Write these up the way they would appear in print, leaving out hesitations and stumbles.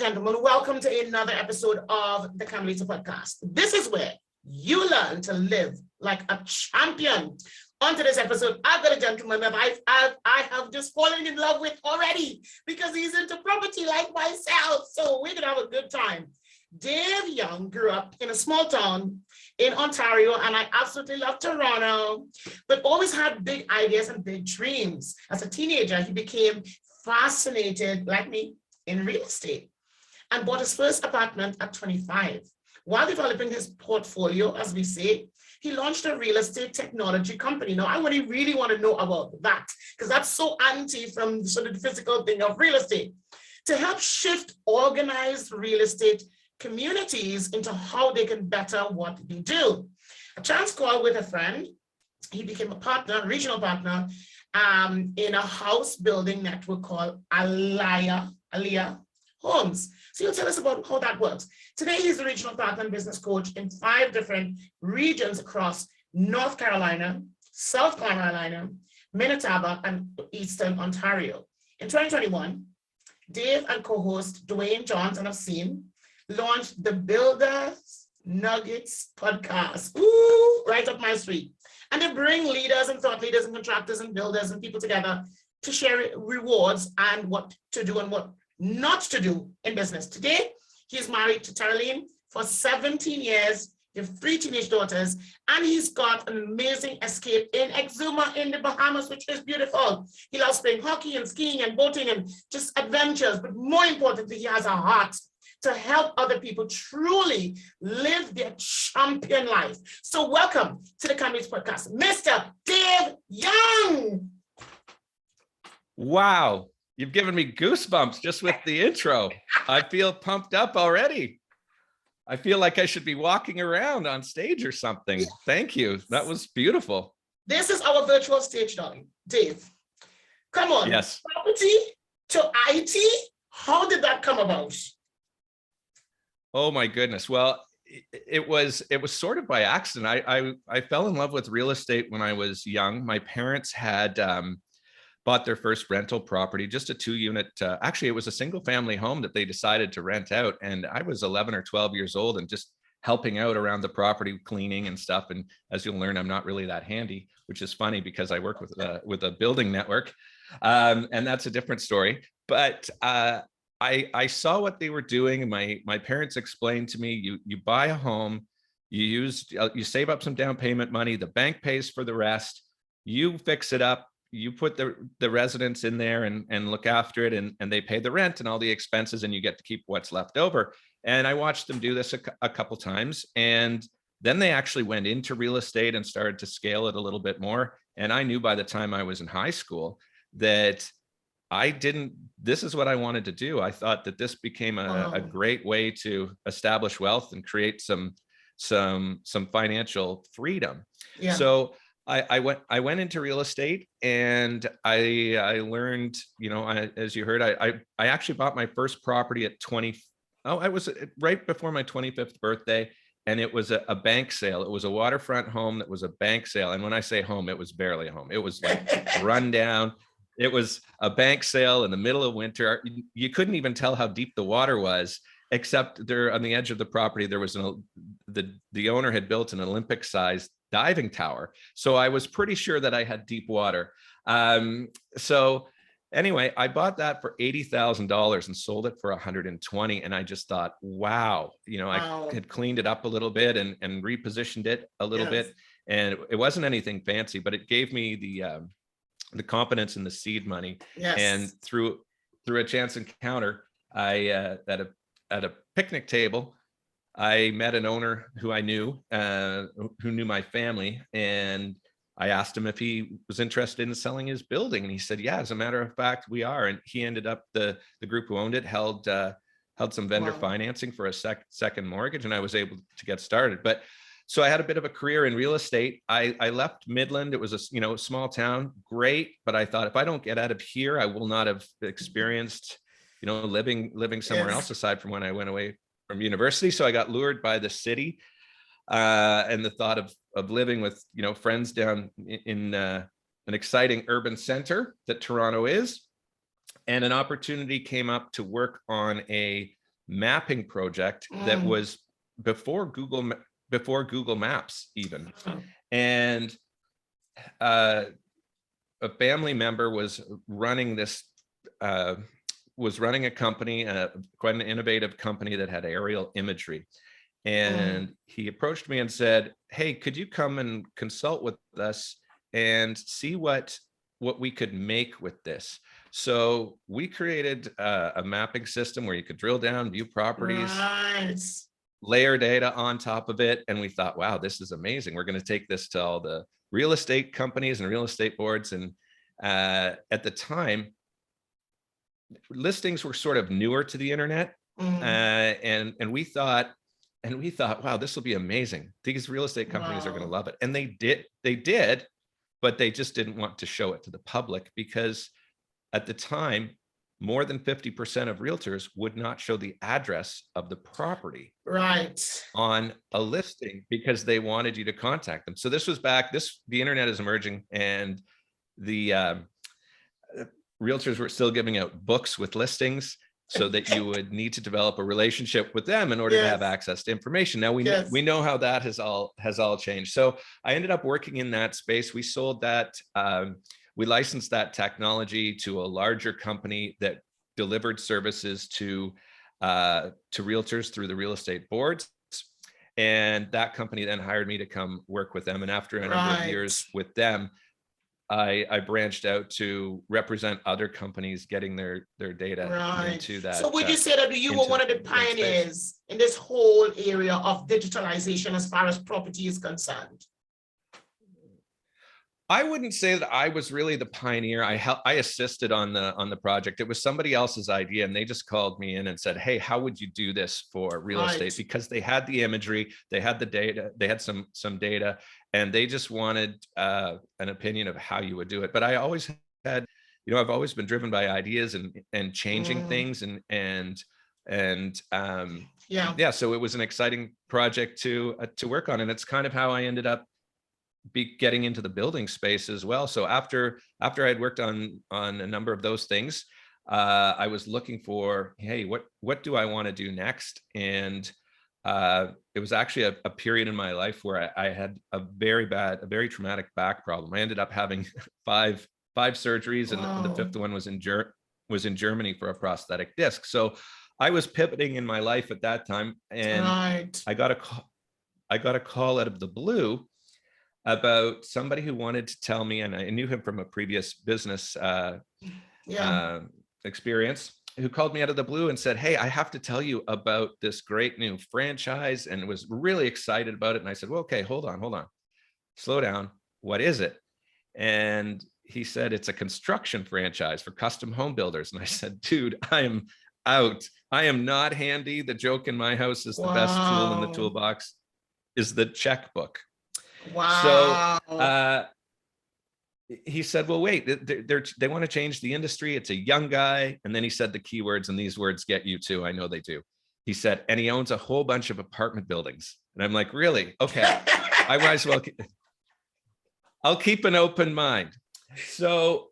gentlemen, welcome to another episode of the Carmelita Podcast. This is where you learn to live like a champion. On today's episode, I've got a gentleman that I have just fallen in love with already because he's into property like myself. So we're gonna have a good time. Dave Young grew up in a small town in Ontario, and I absolutely love Toronto, but always had big ideas and big dreams. As a teenager, he became fascinated, like me, in real estate and bought his first apartment at 25. While developing his portfolio, as we say, he launched a real estate technology company. Now, I really want to know about that because that's so anti from sort of the physical thing of real estate, to help shift organized real estate communities into how they can better what they do. A chance call with a friend, he became a partner, regional partner, in a house building network called Alair Homes. So he'll tell us about how that works. Today, he's a regional partner and business coach in 5 different regions across North Carolina, South Carolina, Manitoba, and Eastern Ontario. In 2021, Dave and co-host Duane Johns, and I've seen, launched the Builders Nuggets podcast. Ooh, right up my street. And they bring leaders and thought leaders and contractors and builders and people together to share rewards and what to do and what not to do in business. Today, he's married to Tarlene for 17 years. They have 3 teenage daughters, and he's got an amazing escape in Exuma in the Bahamas, which is beautiful. He loves playing hockey and skiing and boating and just adventures. But more importantly, he has a heart to help other people truly live their champion life. So welcome to the Carmelita Podcast, Mr. Dave Young. Wow, you've given me goosebumps just with the intro. I feel pumped up already. I feel like I should be walking around on stage or something. Thank you. That was beautiful. This is our virtual stage, darling. Dave, come on. Yes. Property to IT, how did that come about? Oh my goodness. Well, it was sort of by accident. I fell in love with real estate when I was young. My parents had bought their first rental property, just a 2-unit. Actually, it was a single family home that they decided to rent out. And I was 11 or 12 years old and just helping out around the property, cleaning and stuff. And as you'll learn, I'm not really that handy, which is funny because I work with a building network. And that's a different story. But I saw what they were doing. My parents explained to me, you buy a home, you save up some down payment money, the bank pays for the rest, you fix it up, you put the residents in there and look after it, and they pay the rent and all the expenses, and you get to keep what's left over. And I watched them do this a couple times, and then they actually went into real estate and started to scale it a little bit more. And I knew by the time I was in high school that this is what I wanted to do. I thought that this became a great way to establish wealth and create some financial freedom. Yeah. So I went into real estate, and I learned, as you heard, I actually bought my first property at 20. Oh, I was right before my 25th birthday. And it was a bank sale. It was a waterfront home that was a bank sale. And when I say home, it was barely a home. It was like run down. It was a bank sale in the middle of winter. You couldn't even tell how deep the water was, except there on the edge of the property, there was the owner had built an Olympic-sized diving tower. So I was pretty sure that I had deep water. So anyway, I bought that for $80,000 and sold it for $120,000. And I just thought, wow, I had cleaned it up a little bit and repositioned it a little bit. And it wasn't anything fancy, but it gave me the confidence in the seed money. Yes. And through a chance encounter, I at a picnic table, I met an owner who I knew, who knew my family, and I asked him if he was interested in selling his building, and he said, "Yeah, as a matter of fact, we are." And he ended up the group who owned it held some vendor financing for a second mortgage, and I was able to get started. But so I had a bit of a career in real estate. I left Midland. It was a small town, great, but I thought if I don't get out of here, I will not have experienced living somewhere else aside from when I went away from university. So I got lured by the city and the thought of living with friends down in an exciting urban center that Toronto is, and an opportunity came up to work on a mapping project that was before Google Maps even. And a family member was running a company, quite an innovative company that had aerial imagery. And he approached me and said, hey, could you come and consult with us and see what we could make with this? So we created a mapping system where you could drill down, view properties, layer data on top of it. And we thought, wow, this is amazing. We're going to take this to all the real estate companies and real estate boards. And at the time, listings were sort of newer to the internet. And we thought, wow, this will be amazing. These real estate companies are going to love it. And they did, but they just didn't want to show it to the public because at the time, more than 50% of realtors would not show the address of the property on a listing because they wanted you to contact them. So this was the internet is emerging, and the realtors were still giving out books with listings so that you would need to develop a relationship with them in order to have access to information. Now we know how that has all changed. So I ended up working in that space. We sold that. We licensed that technology to a larger company that delivered services to realtors through the real estate boards. And that company then hired me to come work with them. And after a number of years with them, I branched out to represent other companies getting their data into that. So would you say that you were one of the pioneers in this whole area of digitalization as far as property is concerned? I wouldn't say that I was really the pioneer. I assisted on the project. It was somebody else's idea, and they just called me in and said, hey, how would you do this for real estate? Because they had the imagery, they had the data, they had some data, and they just wanted an opinion of how you would do it. But I always had, I've always been driven by ideas and changing things so it was an exciting project to work on. And it's kind of how I ended up getting into the building space as well. So after I'd worked on a number of those things, I was looking for, hey, what do I want to do next? And it was actually a period in my life where I had a very traumatic back problem. I ended up having five surgeries, and the fifth one was in Germany for a prosthetic disc. So I was pivoting in my life at that time, and I got a call out of the blue about somebody who wanted to tell me, and I knew him from a previous business experience, who called me out of the blue and said, hey, I have to tell you about this great new franchise, and was really excited about it. And I said, well, okay, hold on, slow down. What is it? And he said, it's a construction franchise for custom home builders. And I said, dude, I am out. I am not handy. The joke in my house is the best tool in the toolbox is the checkbook. Wow. So he said, well, wait, they want to change the industry. It's a young guy. And then he said the keywords, and these words get you too. I know they do. He said, and he owns a whole bunch of apartment buildings. And I'm like, really? Okay. I might as well. I'll keep an open mind. So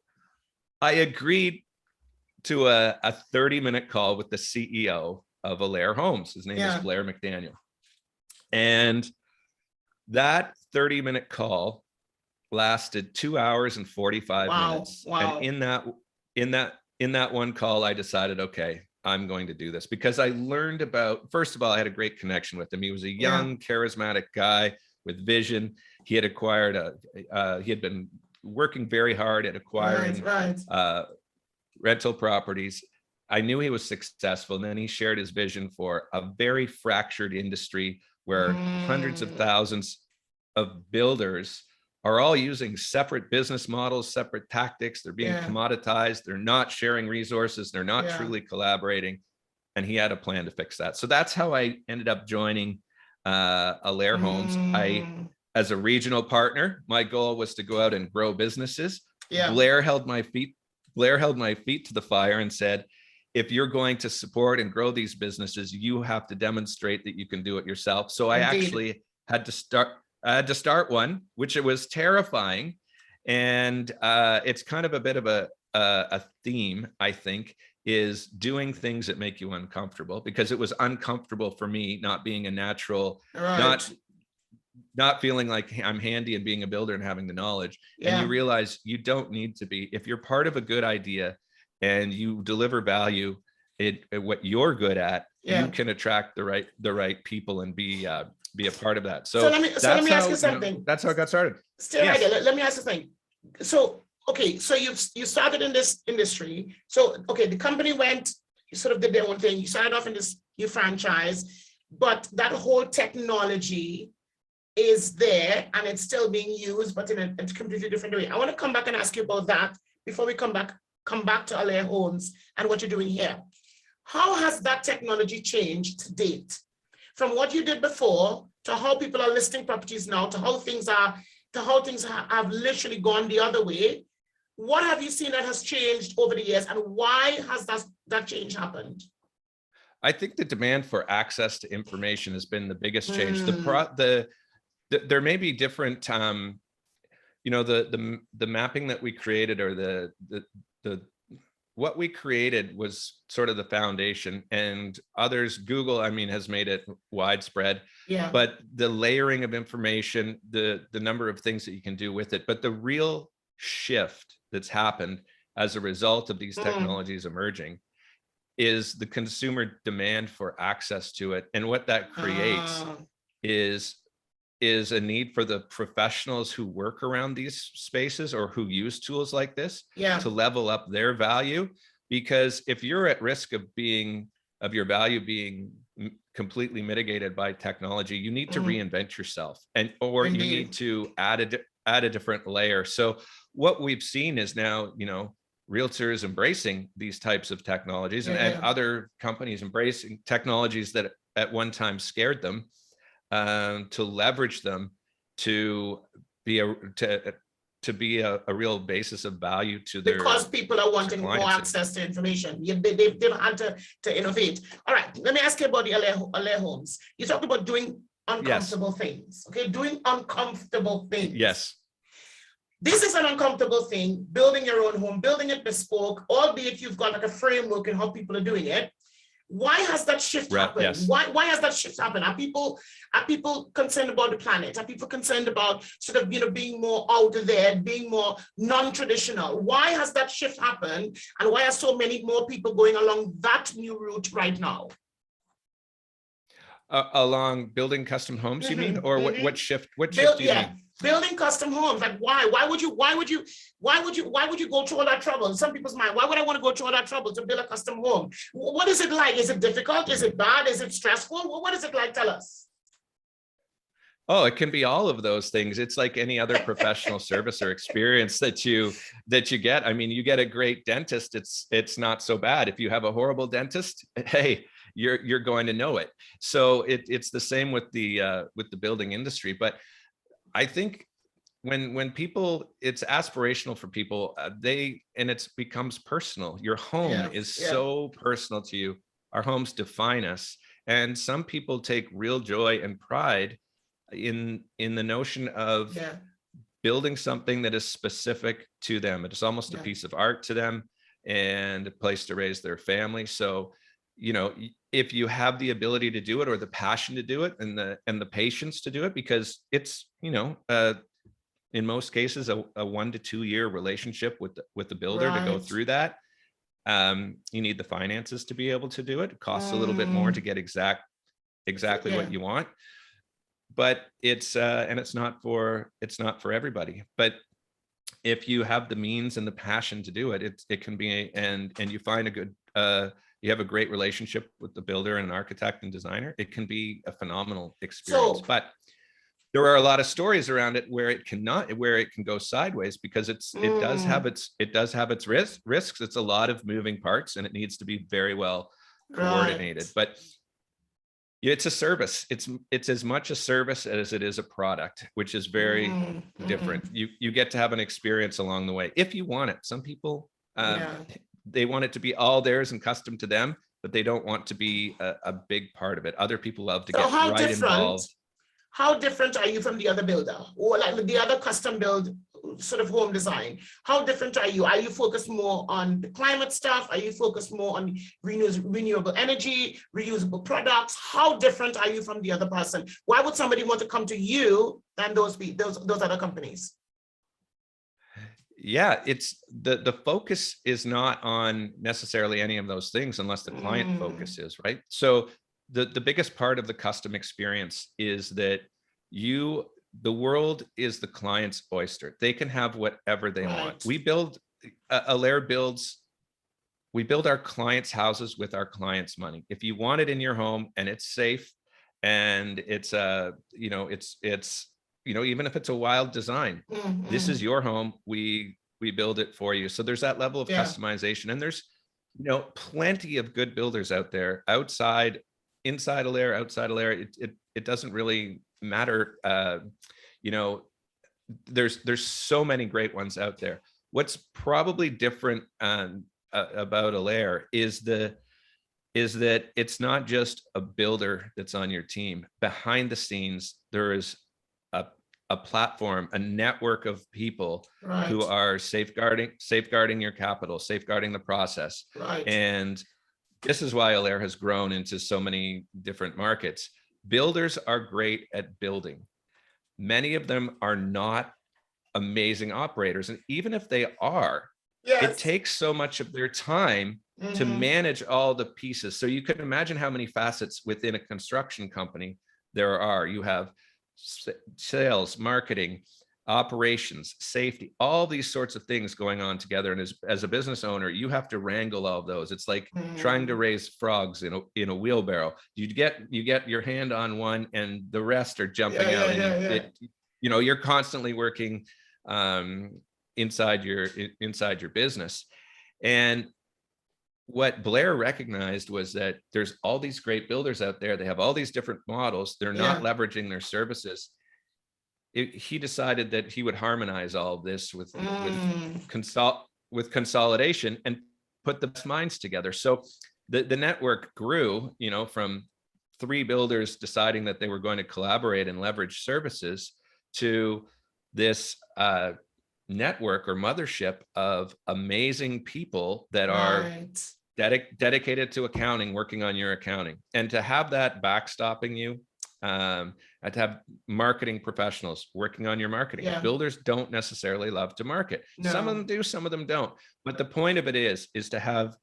I agreed to a 30-minute call with the CEO of Alair Homes. His name is Blair McDaniel. And that 30-minute call lasted 2 hours and 45 minutes. Wow. And in that one call, I decided, okay, I'm going to do this, because I learned about, first of all, I had a great connection with him. He was a young, charismatic guy with vision. He had acquired he had been working very hard at acquiring rental properties. I knew he was successful. And then he shared his vision for a very fractured industry where hundreds of thousands of builders are all using separate business models, separate tactics. They're being commoditized. They're not sharing resources. They're not truly collaborating. And he had a plan to fix that. So that's how I ended up joining Alair Homes. As a regional partner, my goal was to go out and grow businesses. Blair held my feet to the fire and said, if you're going to support and grow these businesses, you have to demonstrate that you can do it yourself. So I actually had to start one, which it was terrifying. And it's kind of a bit of a theme, I think, is doing things that make you uncomfortable, because it was uncomfortable for me not being a natural, Right. not feeling like I'm handy and being a builder and having the knowledge. And Yeah. you realize you don't need to be. If you're part of a good idea and you deliver value at what you're good at, Yeah. you can attract the right people and be a part of that. So So let me ask you something. That's how it got started. Stay right there. Let me ask you something. So, okay, so you started in this industry. So, okay, the company went, you sort of did their own thing. You started off in this new franchise, but that whole technology is there and it's still being used, but in a completely different way. I want to come back and ask you about that before we come back to Alair Homes and what you're doing here. How has that technology changed to date? From what you did before to how people are listing properties now, to how things have literally gone the other way. What have you seen that has changed over the years, and why has that change happened? I think the demand for access to information has been the biggest change. There may be different, you know, the mapping that we created, or the what we created was sort of the foundation, and others, Google, I mean, has made it widespread. Yeah. But the layering of information, the number of things that you can do with it, but the real shift that's happened as a result of these technologies emerging is the consumer demand for access to it. And what that creates is a need for the professionals who work around these spaces or who use tools like this to level up their value. Because if you're at risk of your value being completely mitigated by technology, you need to reinvent yourself, or you need to add a different layer. So what we've seen is now, you know, realtors embracing these types of technologies, and other companies embracing technologies that at one time scared them, to leverage them to be a real basis of value to their, because people are wanting more access to information. They've had to innovate. All right, let me ask you about the Alair Homes. You talked about doing uncomfortable things. Okay, doing uncomfortable things. Yes. This is an uncomfortable thing, building your own home, building it bespoke, albeit you've got like a framework in how people are doing it. Why has that shift happened? Yes. Why has that shift happened? Are people concerned about the planet? Are people concerned about sort of, you know, being more out there, being more non-traditional? Why has that shift happened? And why are so many more people going along that new route right now? Along building custom homes, you mean? Or what shift? What shift do you mean? Building custom homes. Like why? Why would you go through all that trouble? In some people's mind, why would I want to go through all that trouble to build a custom home? What is it like? Is it difficult? Is it bad? Is it stressful? What is it like? Tell us. Oh, it can be all of those things. It's like any other professional service or experience that you get. I mean, you get a great dentist, it's not so bad. If you have a horrible dentist, hey, you're going to know it. So it's the same with the building industry. But I think when people, it's aspirational for people, and it becomes personal. Your home is so personal to you. Our homes define us, and some people take real joy and pride in the notion of building something that is specific to them. It's almost a piece of art to them, and a place to raise their family. So, you know, if you have the ability to do it, or the passion to do it, and the patience to do it, because it's, you know, in most cases a 1 to 2 year relationship with the builder to go through that. You need the finances to be able to do it. It costs a little bit more to get exactly what you want. But it's not for everybody. But if you have the means and the passion to do it, it can be, and you find a good, you have a great relationship with the builder and an architect and designer, it can be a phenomenal experience. But there are a lot of stories around it where it can go sideways, because it does have its risks. It's a lot of moving parts, and it needs to be very well coordinated. But it's a service. It's as much a service as it is a product, which is very different. You get to have an experience along the way if you want it. Some people, they want it to be all theirs and custom to them, but they don't want to be a big part of it. Other people love to get involved. How different are you from the other builder, or like the other custom build sort of home design. How different are you? Are you focused more on the climate stuff? Are you focused more on renewable energy, reusable products? How different are you from the other person? Why would somebody want to come to you than those other companies? Yeah, it's the focus is not on necessarily any of those things unless the client focus is, right? So the biggest part of the custom experience is that the world is the client's oyster. They can have whatever they want. We build we build our clients' houses with our clients' money. If you want it in your home and it's safe and it's even if it's a wild design, this is your home. We build it for you. So there's that level of customization, and there's plenty of good builders out there, inside Alair, outside Alair. It doesn't really matter. There's so many great ones out there. What's probably different about Alair is that it's not just a builder that's on your team. Behind the scenes, there is a platform, a network of people who are safeguarding your capital, safeguarding the process. And this is why Alair has grown into so many different markets. Builders are great at building. Many of them are not amazing operators. And even if they are, it takes so much of their time to manage all the pieces. So you can imagine how many facets within a construction company there are. You have sales, marketing, operations, safety, all these sorts of things going on together. And as a business owner, you have to wrangle all of those. It's like trying to raise frogs in a wheelbarrow. You get your hand on one and the rest are jumping out. You're constantly working inside your business. And what Blair recognized was that there's all these great builders out there. They have all these different models. They're not leveraging their services. He decided that he would harmonize all of this with consolidation and put the best minds together. So the network grew, from 3 builders deciding that they were going to collaborate and leverage services to this network or mothership of amazing people that are dedicated to accounting, working on your accounting. And to have that backstopping you, and to have marketing professionals working on your marketing. Builders don't necessarily love to market. Some of them do, some of them don't. But the point of it is to have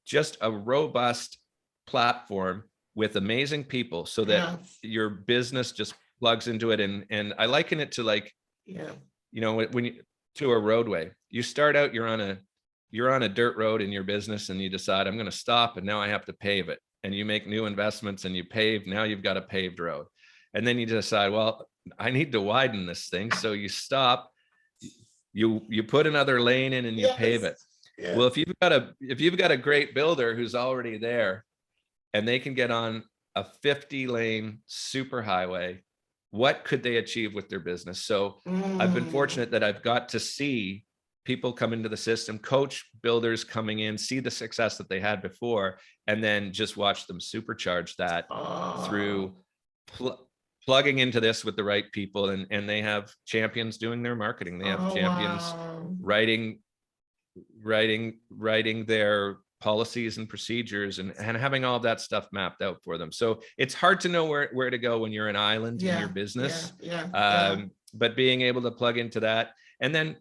just a robust platform with amazing people so that your business just plugs into it. And I liken it to when you to a roadway. You start out, you're on a dirt road in your business, and you decide, I'm going to stop, and now I have to pave it. And you make new investments and you pave. Now you've got a paved road. And then you decide, well, I need to widen this thing. So you stop, you put another lane in and you pave it. Well, if you've got a great builder who's already there and they can get on a 50-lane superhighway, what could they achieve with their business? So I've been fortunate that I've got to see people come into the system, coach builders coming in, see the success that they had before, and then just watch them supercharge that through plugging into this with the right people. And they have champions doing their marketing. They have champions writing their policies and procedures and having all that stuff mapped out for them. So it's hard to know where to go when you're an island in your business. But being able to plug into that, and then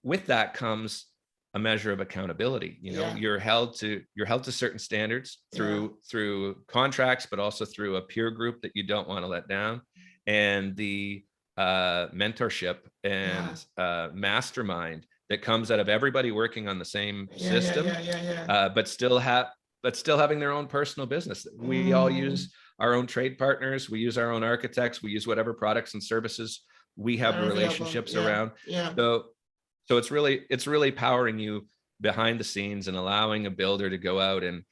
with that comes a measure of accountability. You're held to certain standards through contracts, but also through a peer group that you don't want to let down, and the mentorship and mastermind that comes out of everybody working on the same system, but still having their own personal business. We all use our own trade partners. We use our own architects. We use whatever products and services we have relationships around. So it's really powering you behind the scenes and allowing a builder to go out and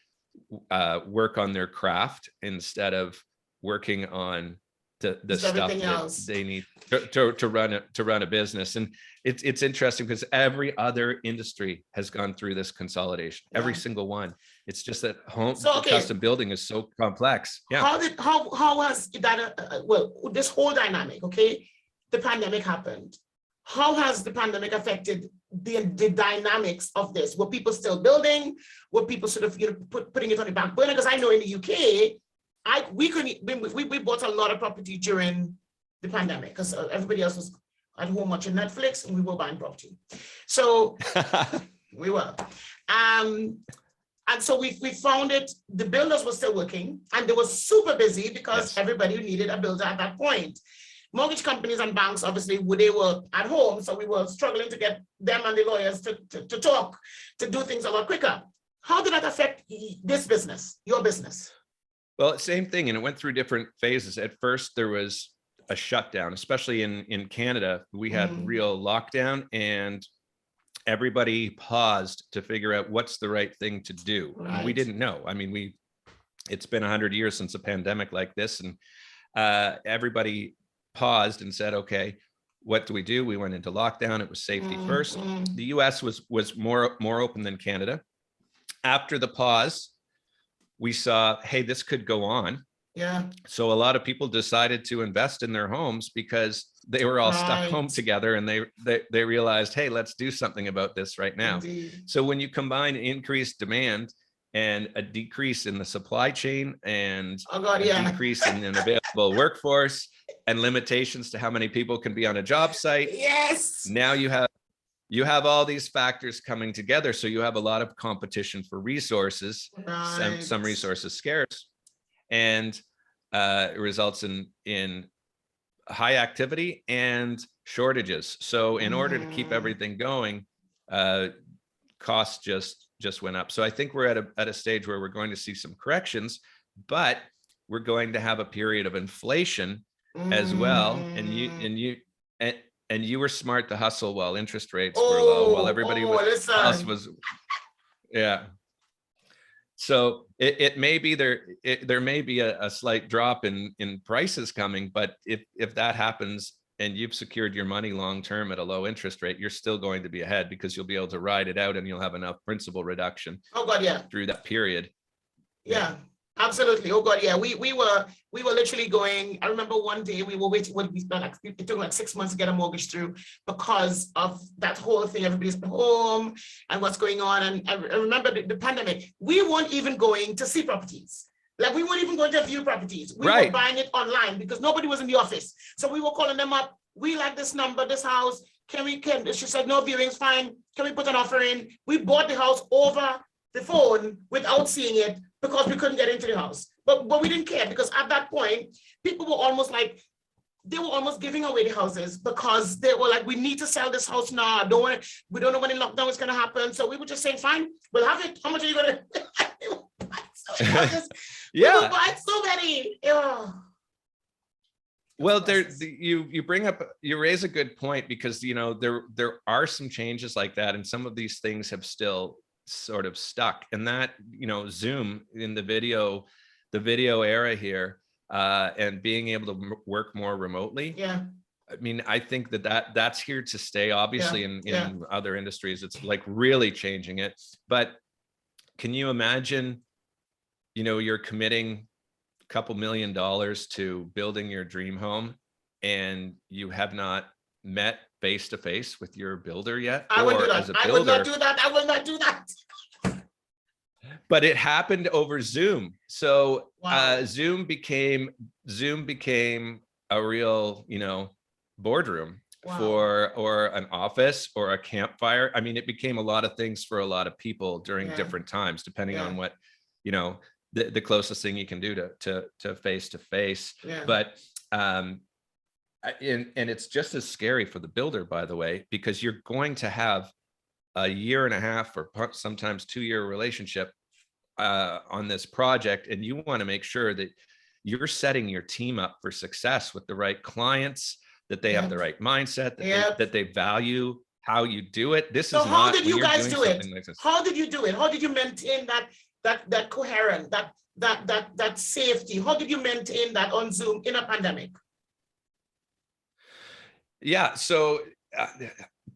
work on their craft instead of working on the stuff that they need to run a business. And it's interesting because every other industry has gone through this consolidation, every single one. It's just that custom building is so complex. How has that, this whole dynamic, the pandemic happened. how has the pandemic affected the dynamics of this? Were people still building? Were people sort of putting it on the back burner? Because I know in the UK, we bought a lot of property during the pandemic because everybody else was at home watching Netflix and we were buying property. So we were. And so we found it, the builders were still working and they were super busy because everybody needed a builder at that point. Mortgage companies and banks, obviously, they were at home. So we were struggling to get them and the lawyers to talk, to do things a lot quicker. How did that affect this business, your business? Well, same thing. And it went through different phases. At first, there was a shutdown, especially in Canada. We had real lockdown and everybody paused to figure out what's the right thing to do. Right. We didn't know. I mean, it's been 100 years since a pandemic like this, and everybody paused and said, okay, what do we do? We went into lockdown. It was safety first. The US was more open than Canada. After the pause, we saw, hey, this could go on. Yeah. So a lot of people decided to invest in their homes because they were all stuck home together, and they realized, hey, let's do something about this right now. Indeed. So when you combine increased demand and a decrease in the supply chain and a decrease in an available workforce and limitations to how many people can be on a job site, now you have all these factors coming together. So you have a lot of competition for resources, some resources scarce, and it results in high activity and shortages. So in order to keep everything going, costs just went up. So I think we're at a stage where we're going to see some corrections, but we're going to have a period of inflation as well. And you were smart to hustle while interest rates were low, while everybody else was. Yeah. So it may be there may be a slight drop in prices coming, but if that happens and you've secured your money long term at a low interest rate, you're still going to be ahead because you'll be able to ride it out and you'll have enough principal reduction through that period. Yeah. Absolutely. Oh God, yeah. We were literally going. I remember one day we were waiting. It took like 6 months to get a mortgage through because of that whole thing. Everybody's at home and what's going on. And I remember the pandemic. We weren't even going to see properties. Like we weren't even going to view properties. We were buying it online because nobody was in the office. So we were calling them up. We like this number, this house. Can she said no viewings, fine. Can we put an offer in? We bought the house over the phone without seeing it, because we couldn't get into the house. But we didn't care, because at that point, people were almost like, they were almost giving away the houses because they were like, we need to sell this house now. We don't know when the lockdown is going to happen. So we were just saying, fine, we'll have it. How much are you going to? We will buy so many. Oh. Well, you raise a good point, because, there are some changes like that. And some of these things have still sort of stuck, and that Zoom in the video era here, and being able to work more remotely. Yeah, I mean, I think that's here to stay. Obviously, in other industries, it's like really changing it. But can you imagine, you're committing a couple $1 million to building your dream home, and you have not met face to face with your builder yet? I would not do that. I will not do that. But it happened over Zoom. So Zoom became a real, boardroom or an office or a campfire. I mean, it became a lot of things for a lot of people during different times, depending on what, the closest thing you can do to face to face. But and it's just as scary for the builder, by the way, because you're going to have a 1.5 year or sometimes 2-year relationship on this project, and you want to make sure that you're setting your team up for success with the right clients, that they have the right mindset, that they value how you do it. So how did you guys do it? How did you do it? How did you maintain that coherence, that safety? How did you maintain that on Zoom in a pandemic? Yeah, so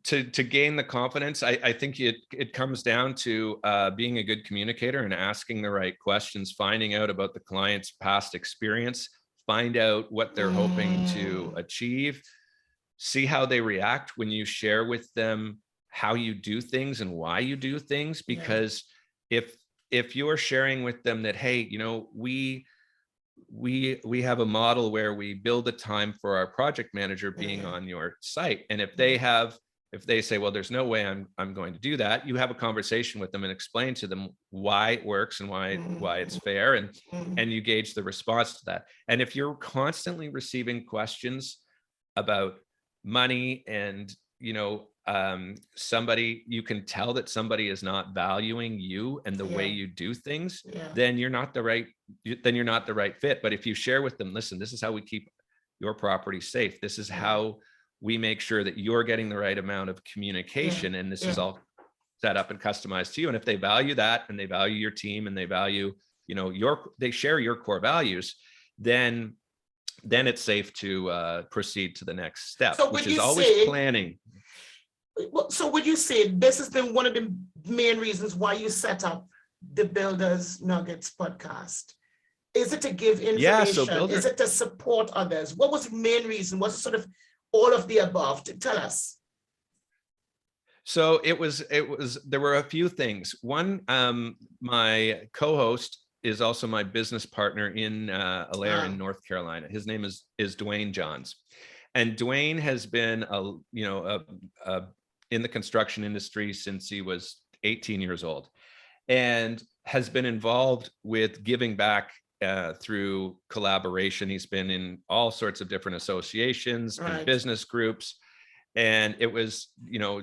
to gain the confidence, I think it comes down to being a good communicator and asking the right questions, finding out about the client's past experience, find out what they're hoping to achieve, see how they react when you share with them how you do things and why you do things. Because if you're sharing with them that, hey, you know, we have a model where we build a time for our project manager being on your site. And if they say, well, there's no way I'm going to do that, you have a conversation with them and explain to them why it works and why it's fair, and you gauge the response to that. And if you're constantly receiving questions about money and, you know, somebody, you can tell that somebody is not valuing you and the way you do things, then you're not the right fit. But if you share with them, listen, this is how we keep your property safe. This is how we make sure that you're getting the right amount of communication, and this is all set up and customized to you. And if they value that, and they value your team, and they value, you know, they share your core values, then it's safe to proceed to the next step, which is always planning. So would you say this has been one of the main reasons why you set up the Builders Nuggets podcast? Is it to give information? Is it to support others? What was the main reason? Was it sort of all of the above? Tell us. So there were a few things. One, my co-host is also my business partner in Alair in North Carolina. His name is Duane Johns. And Duane has been in the construction industry since he was 18 years old, and has been involved with giving back through collaboration. He's been in all sorts of different associations and business groups. And it was, you know,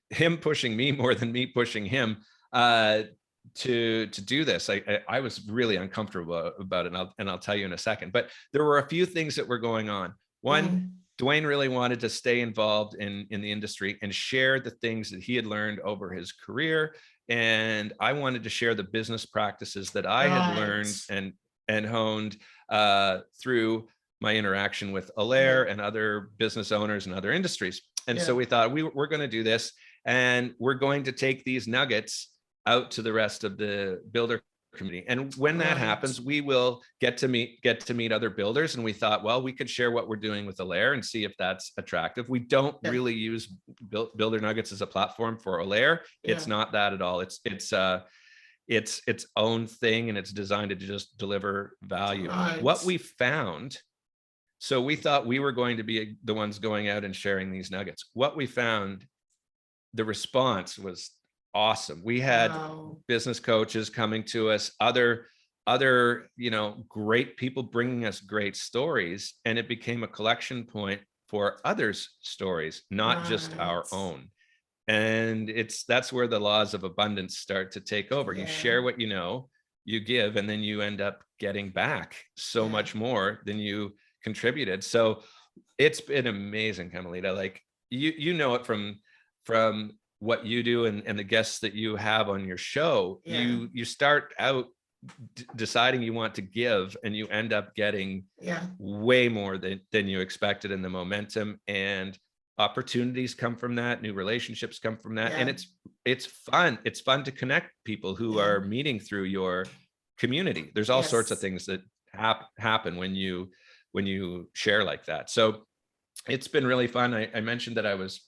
him pushing me more than me pushing him to do this. I was really uncomfortable about it, and I'll tell you in a second. But there were a few things that were going on. One, Duane really wanted to stay involved in the industry and share the things that he had learned over his career. And I wanted to share the business practices that I had learned and honed through my interaction with Alair and other business owners and other industries. And so we thought we're going to do this, and we're going to take these nuggets out to the rest of the builder community. And when that happens, we will get to meet other builders. And we thought, well, we could share what we're doing with Alair and see if that's attractive. We don't really use Builder Nuggets as a platform for Alair. It's not that at all. It's its own thing, and it's designed to just deliver value. What we found, so we thought we were going to be the ones going out and sharing these nuggets. What we found, the response was awesome. We had business coaches coming to us, other, you know, great people bringing us great stories, and it became a collection point for others' stories, not just our own. And that's where the laws of abundance start to take over. You share what you know, you give, and then you end up getting back so much more than you contributed. So it's been amazing, Carmelita. Like you know it from what you do and the guests that you have on your show. You start out deciding you want to give, and you end up getting way more than you expected, and the momentum and opportunities come from that, new relationships come from that. And it's fun to connect people who are meeting through your community. There's all sorts of things that happen when you share like that. So it's been really fun. I mentioned that I was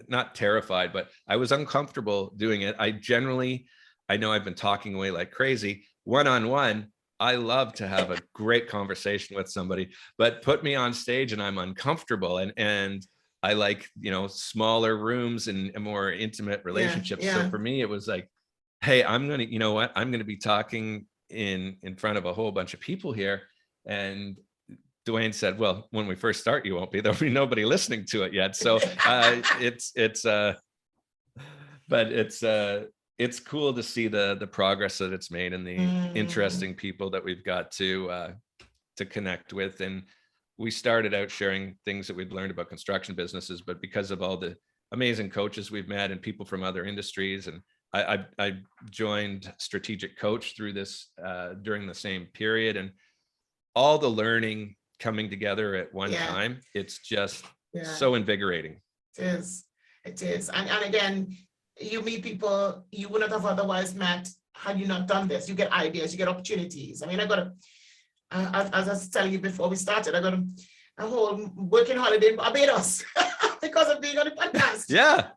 not terrified, but I was uncomfortable doing it. I know I've been talking away like crazy. One-on-one, I love to have a great conversation with somebody, but put me on stage and I'm uncomfortable. And I like, you know, smaller rooms and more intimate relationships. So for me, it was like, hey, I'm going to be talking in front of a whole bunch of people here. And Duane said, well, when we first start, you won't be, there'll be nobody listening to it yet. So it's cool to see the progress that it's made and the interesting people that we've got to connect with. And we started out sharing things that we'd learned about construction businesses, but because of all the amazing coaches we've met and people from other industries, and I joined Strategic Coach through this during the same period, and all the learning coming together at one time, it's just so invigorating. It is. And again, you meet people you wouldn't have otherwise met had you not done this. You get ideas, you get opportunities. I mean, as I was telling you before we started, a whole working holiday in Barbados because of being on the podcast. Yeah.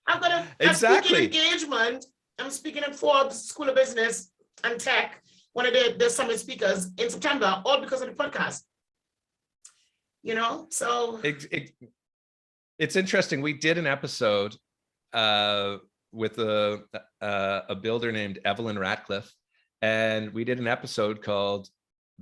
I've got a speaking engagement. I'm speaking at Forbes School of Business and Tech, one of the summit speakers in September, all because of the podcast. You know, so it's interesting. We did an episode with a builder named Evelyn Ratcliffe, and we did an episode called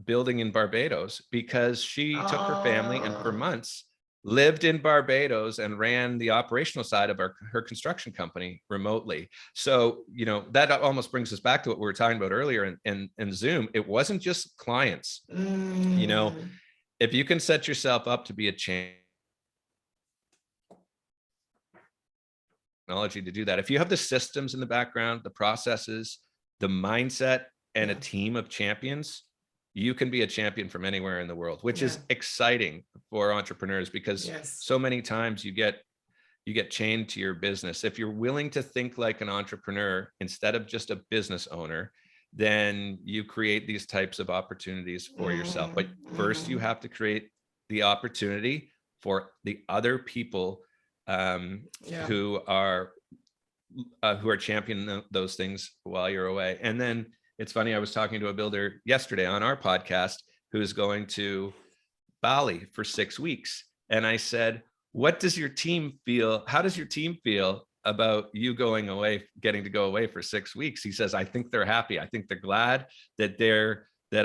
Building in Barbados, because she took her family and for months lived in Barbados and ran the operational side of her construction company remotely. So, you know, that almost brings us back to what we were talking about earlier in Zoom. It wasn't just clients. You know, if you can set yourself up to be a technology to do that, if you have the systems in the background, the processes, the mindset, and a team of champions, you can be a champion from anywhere in the world, which is exciting for entrepreneurs, because so many times you get chained to your business. If you're willing to think like an entrepreneur instead of just a business owner, then you create these types of opportunities for yourself. But first you have to create the opportunity for the other people who are championing those things while you're away. And then it's funny, I was talking to a builder yesterday on our podcast who's going to Bali for 6 weeks. And I said, what does your team feel? How does your team feel about you going away, getting to go away for 6 weeks? He says, I think they're happy. I think they're glad that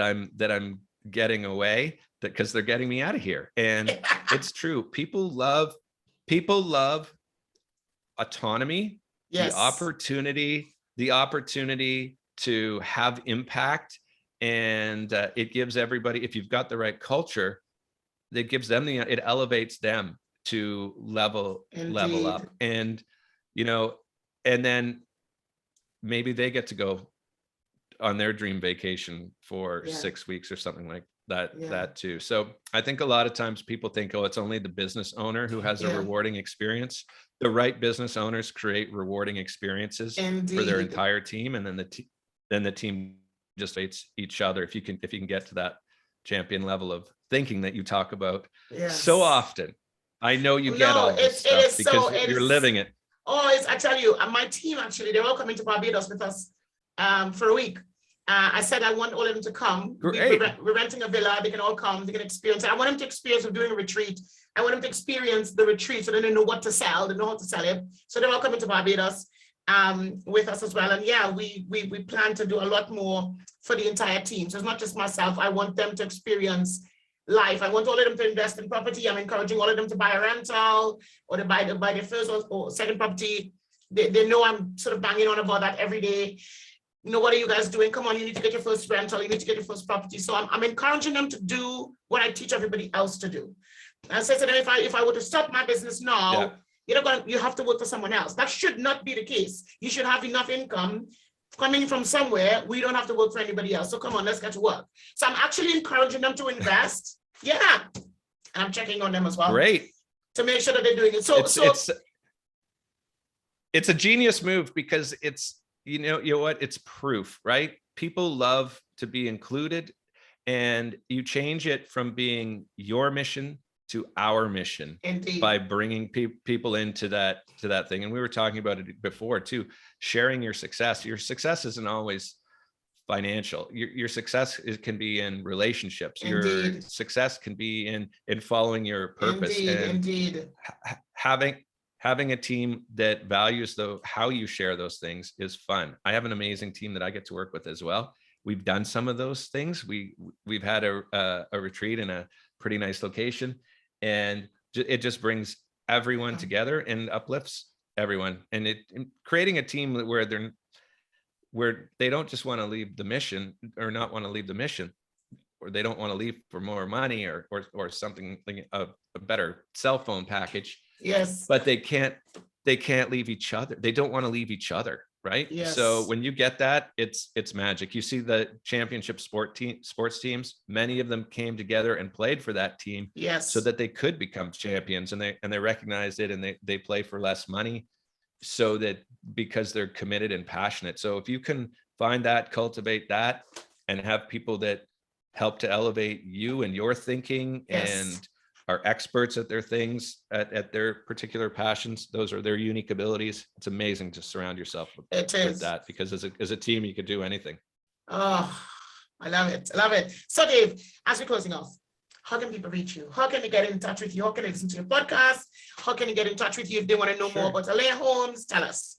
I'm getting away, because they're getting me out of here. And it's true. People love autonomy, the opportunity to have impact. And it gives everybody, if you've got the right culture, that gives them it elevates them to level up. And, you know, and then maybe they get to go on their dream vacation for 6 weeks or something like that too. So I think a lot of times people think, oh, it's only the business owner who has a rewarding experience. The right business owners create rewarding experiences for their entire team, and then the team just hates each other. If you can get to that champion level of thinking that you talk about so often. I know you get all this stuff because you're living it. Oh, I tell you, my team actually, they're all coming to Barbados with us for a week. I said I want all of them to come. We're renting a villa. They can all come. They can experience it. I want them to experience doing a retreat. I want them to experience the retreat so they know what to sell. They know how to sell it. So they're all coming to Barbados with us as well. And yeah, we plan to do a lot more for the entire team. So it's not just myself. I want them to experience life. I want all of them to invest in property. I'm encouraging all of them to buy a rental or to buy their first or second property. They know I'm sort of banging on about that every day. You know, what are you guys doing? Come on, you need to get your first rental. You need to get your first property. So I'm encouraging them to do what I teach everybody else to do. I said to them, if I were to stop my business now, you have to work for someone else. That should not be the case. You should have enough income coming from somewhere. We don't have to work for anybody else. So come on, let's get to work. So I'm actually encouraging them to invest. And I'm checking on them as well. Great. To make sure that they're doing it. So it's a genius move, because it's, you know what, it's proof, right? People love to be included, and you change it from being your mission to our mission. Indeed. By bringing people into that thing. And we were talking about it before too, sharing your success. Your success isn't always financial. Your success can be in relationships. Indeed. Your success can be in following your purpose. Indeed. Having a team that values how you share those things is fun. I have an amazing team that I get to work with as well. We've done some of those things. We've had a retreat in a pretty nice location, and it just brings everyone together and uplifts everyone. And creating a team where they don't just want to leave the mission, or not want to leave the mission, or they don't want to leave for more money or something, a better cell phone package. Yes. But they can't leave each other. They don't want to leave each other, right? Yes. So when you get that, it's magic. You see the championship sports teams, many of them came together and played for that team. Yes. So that they could become champions, and they recognized it, and they play for less money, so that because they're committed and passionate. So if you can find that, cultivate that, and have people that help to elevate you and your thinking and are experts at their things, at their particular passions. Those are their unique abilities. It's amazing to surround yourself with that, because as a team, you could do anything. Oh, I love it. I love it. So Dave, as we're closing off, how can people reach you? How can they get in touch with you? How can they listen to your podcast? How can they get in touch with you if they want to know more about Alair Homes? Tell us.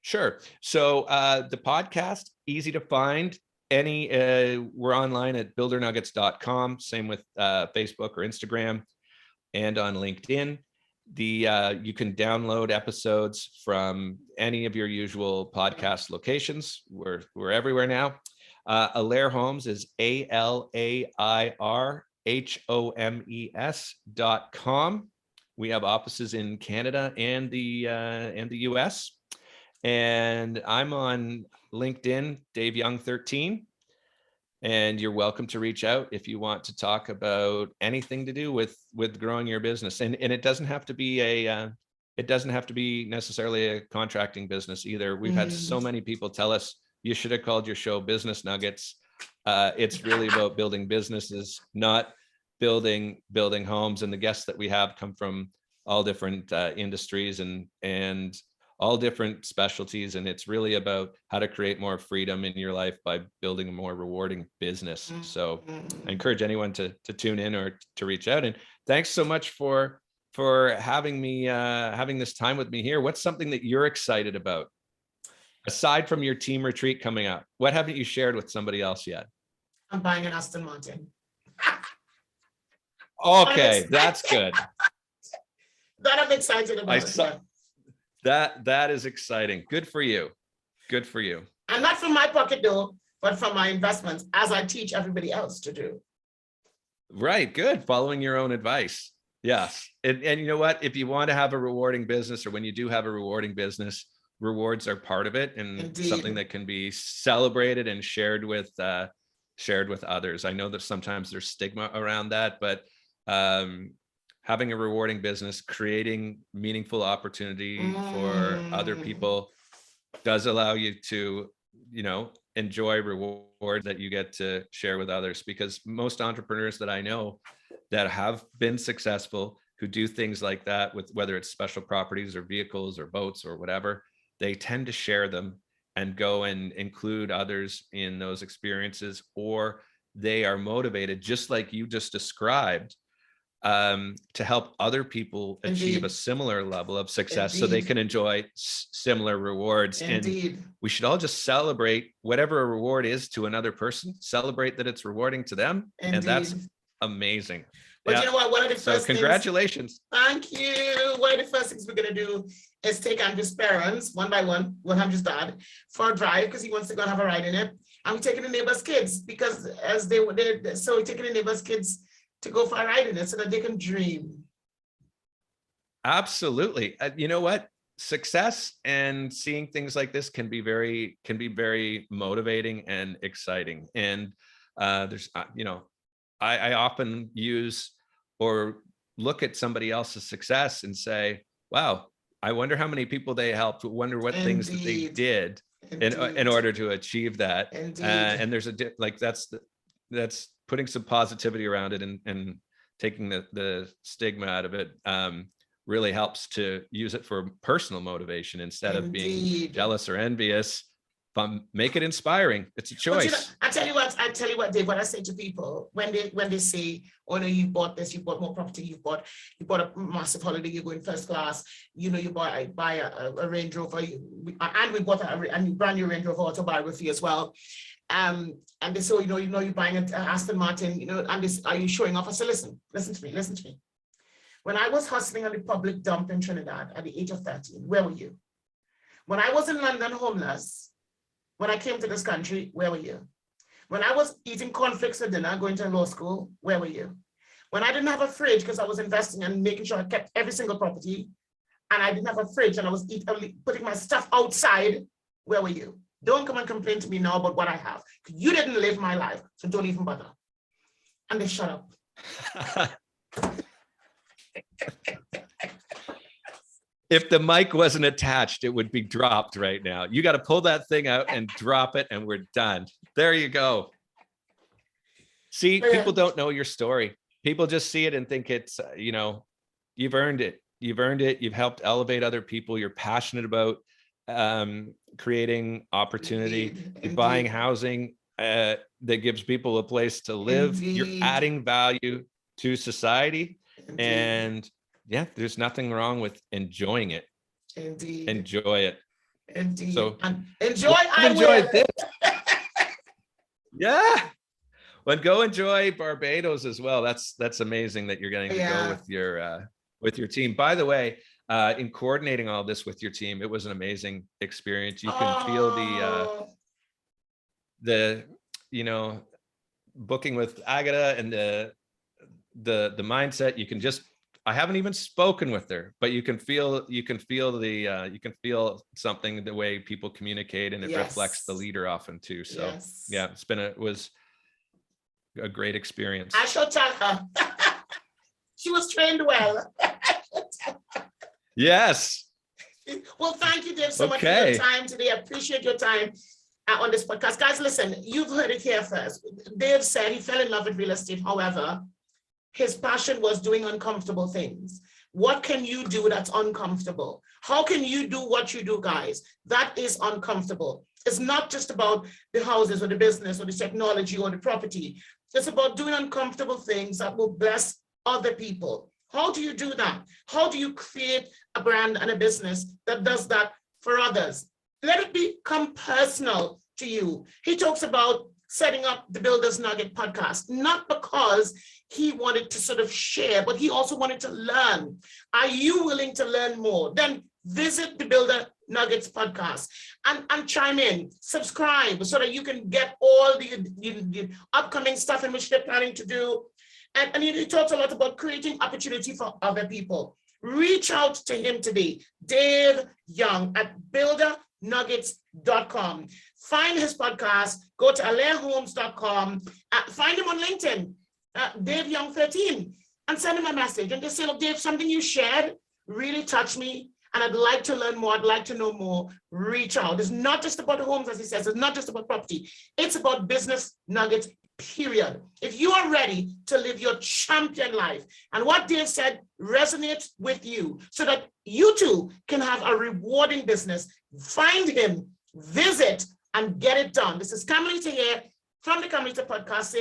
Sure. So the podcast, easy to find. We're online at buildernuggets.com. Same with Facebook or Instagram, and on LinkedIn. You can download episodes from any of your usual podcast locations. We're everywhere now. Alair Homes is ALAIRHOMES.com. We have offices in Canada and the US. And I'm on LinkedIn, Dave Young 13. And you're welcome to reach out if you want to talk about anything to do with growing your business. And it doesn't have to be necessarily a contracting business either. We've had so many people tell us, you should have called your show Business Nuggets. It's really about building businesses, not building homes. And the guests that we have come from all different industries and all different specialties. And it's really about how to create more freedom in your life by building a more rewarding business. So I encourage anyone to tune in or to reach out. And thanks so much for having me, having this time with me here. What's something that you're excited about aside from your team retreat coming up? What haven't you shared with somebody else yet? I'm buying an Aston Martin. Okay, that's good. That I'm excited about. That is exciting. Good for you. Good for you. And not from my pocket though, but from my investments, as I teach everybody else to do. Right. Good. Following your own advice. Yes. And you know what? If you want to have a rewarding business, or when you do have a rewarding business, rewards are part of it, and something that can be celebrated and shared with others. I know that sometimes there's stigma around that, but having a rewarding business, creating meaningful opportunity for other people does allow you to, enjoy reward that you get to share with others. Because most entrepreneurs that I know that have been successful, who do things like that with whether it's special properties or vehicles or boats or whatever, they tend to share them and go and include others in those experiences, or they are motivated, just like you just described, to help other people achieve a similar level of success so they can enjoy similar rewards. And we should all just celebrate whatever a reward is to another person, celebrate that it's rewarding to them. And that's amazing. But you know what? One of the first congratulations. Thank you. One of the first things we're going to do is take Andrew's parents, one by one, Andrew's dad, for a drive, because he wants to go and have a ride in it. And we're taking the neighbors' kids, because so we're taking the neighbors' kids to go for a ride in it so that they can dream. Absolutely. You know what? Success and seeing things like this can be very motivating and exciting. And there's, I often use or look at somebody else's success and say, wow, I wonder how many people they helped, wonder what things that they did in order to achieve that. And there's that's putting some positivity around it and taking the stigma out of it really helps to use it for personal motivation instead of being jealous or envious. Make it inspiring. It's a choice. I tell you what, Dave, what I say to people when they say, oh no, you bought this, you bought more property, you bought a massive holiday, you go in first class, you buy a Range Rover, and we bought a brand new Range Rover autobiography as well. And they say, you're buying an Aston Martin, and this, are you showing off? I said, listen to me. When I was hustling on the public dump in Trinidad at the age of 13, where were you? When I was in London homeless, when I came to this country, where were you? When I was eating cornflakes for dinner, going to law school, where were you? When I didn't have a fridge because I was investing and making sure I kept every single property, and I didn't have a fridge and I was putting my stuff outside, where were you? Don't come and complain to me now about what I have. You didn't live my life, so don't even bother. And they shut up. If the mic wasn't attached, it would be dropped right now. You got to pull that thing out and drop it, and we're done. There you go. See, people don't know your story. People just see it and think it's, you've earned it. You've earned it. You've helped elevate other people. You're passionate about creating opportunity. Indeed. You're buying housing that gives people a place to live. Indeed. You're adding value to society. Indeed. And yeah, there's nothing wrong with enjoying it. Indeed. Enjoy it. Indeed. So and enjoy this. Yeah. But go enjoy Barbados as well. That's amazing that you're getting to go with your team. By the way, in coordinating all this with your team, it was an amazing experience. You can feel the booking with Agata and the mindset. You can just, I haven't even spoken with her, but you can feel something, the way people communicate, and it reflects the leader often too. So yeah, it was a great experience. I shall tell her. She was trained well. Yes. Well, thank you, Dave, so much for your time today. I appreciate your time on this podcast. Guys, listen, you've heard it here first. Dave said he fell in love with real estate. However, his passion was doing uncomfortable things. What can you do that's uncomfortable? How can you do what you do, guys? That is uncomfortable. It's not just about the houses or the business or the technology or the property. It's about doing uncomfortable things that will bless other people. How do you do that? How do you create a brand and a business that does that for others? Let it become personal to you. He talks about setting up the Builder's Nugget podcast, not because he wanted to sort of share, but he also wanted to learn. Are you willing to learn more? Then visit the Builder Nuggets podcast and chime in, subscribe, so that you can get all the upcoming stuff in which they're planning to do. And he talks a lot about creating opportunity for other people. Reach out to him today, Dave Young at buildernuggets.com. Find his podcast, go to alairhomes.com, find him on LinkedIn, Dave Young 13, and send him a message and just say, look, Dave, something you shared really touched me, and I'd like to learn more, I'd like to know more. Reach out. It's not just about homes, as he says, it's not just about property. It's about business nuggets, period. If you are ready to live your champion life, and what Dave said resonates with you, so that you too can have a rewarding business, find him, visit, and get it done. This is Carmelita here from the Carmelita Podcast saying,